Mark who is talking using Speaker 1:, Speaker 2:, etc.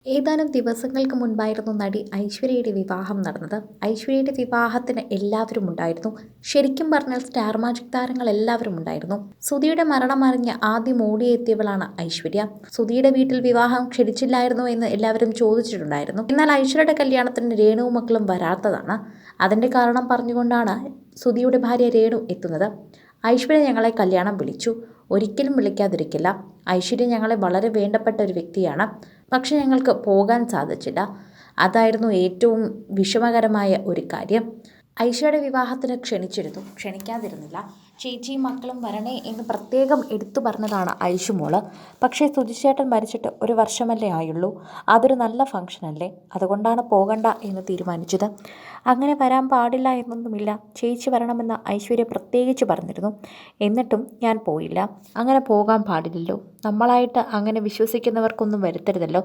Speaker 1: ഏതാനും ദിവസങ്ങൾക്ക് മുൻപായിരുന്നു നടി ഐശ്വര്യയുടെ വിവാഹം നടന്നത്. ഐശ്വര്യയുടെ വിവാഹത്തിന് എല്ലാവരും ഉണ്ടായിരുന്നു. ശരിക്കും പറഞ്ഞാൽ സ്റ്റാർ മാജിക് താരങ്ങൾ എല്ലാവരും ഉണ്ടായിരുന്നു. സുധിയുടെ മരണം അറിഞ്ഞ് ആദ്യം ഓടിയെത്തിയവളാണ് ഐശ്വര്യ. സുധിയുടെ വീട്ടിൽ വിവാഹം ക്ഷണിച്ചില്ലായിരുന്നോ എന്ന് എല്ലാവരും ചോദിച്ചിട്ടുണ്ടായിരുന്നു. എന്നാൽ ഐശ്വര്യയുടെ കല്യാണത്തിന് രേണുവും മക്കളും വരാത്തതാണ്. അതിൻ്റെ കാരണം പറഞ്ഞുകൊണ്ടാണ് സുധിയുടെ ഭാര്യ രേണു എത്തുന്നത്. ഐശ്വര്യ ഞങ്ങളെ കല്യാണം വിളിച്ചു, ഒരിക്കലും വിളിക്കാതിരിക്കില്ല. ഐശ്വര്യ ഞങ്ങളെ വളരെ വേണ്ടപ്പെട്ട ഒരു വ്യക്തിയാണ്. പക്ഷെ ഞങ്ങൾക്ക് പോകാൻ സാധിച്ചില്ല. അതായിരുന്നു ഏറ്റവും വിഷമകരമായ ഒരു കാര്യം. ഐശ്വര്യയുടെ വിവാഹത്തിന് ക്ഷണിച്ചിരുന്നു, ക്ഷണിക്കാതിരുന്നില്ല. ചേച്ചിയും മക്കളും വരണേ എന്ന് പ്രത്യേകം എടുത്തു പറഞ്ഞതാണ് ഐഷുമോള്. പക്ഷേ സുധിച്ചേട്ടൻ മരിച്ചിട്ട് ഒരു വർഷമല്ലേ ആയുള്ളൂ. അതൊരു നല്ല ഫംഗ്ഷനല്ലേ, അതുകൊണ്ടാണ് പോകണ്ട എന്ന് തീരുമാനിച്ചത്. അങ്ങനെ വരാൻ പാടില്ല എന്നൊന്നുമില്ല, ചേച്ചി വരണമെന്ന് ഐശ്വര്യ പ്രത്യേകിച്ച് പറഞ്ഞിരുന്നു. എന്നിട്ടും ഞാൻ പോയില്ല. അങ്ങനെ പോകാൻ പാടില്ലല്ലോ, നമ്മളായിട്ട് അങ്ങനെ വിശ്വസിക്കുന്നവർക്കൊന്നും വരുത്തരുതല്ലോ.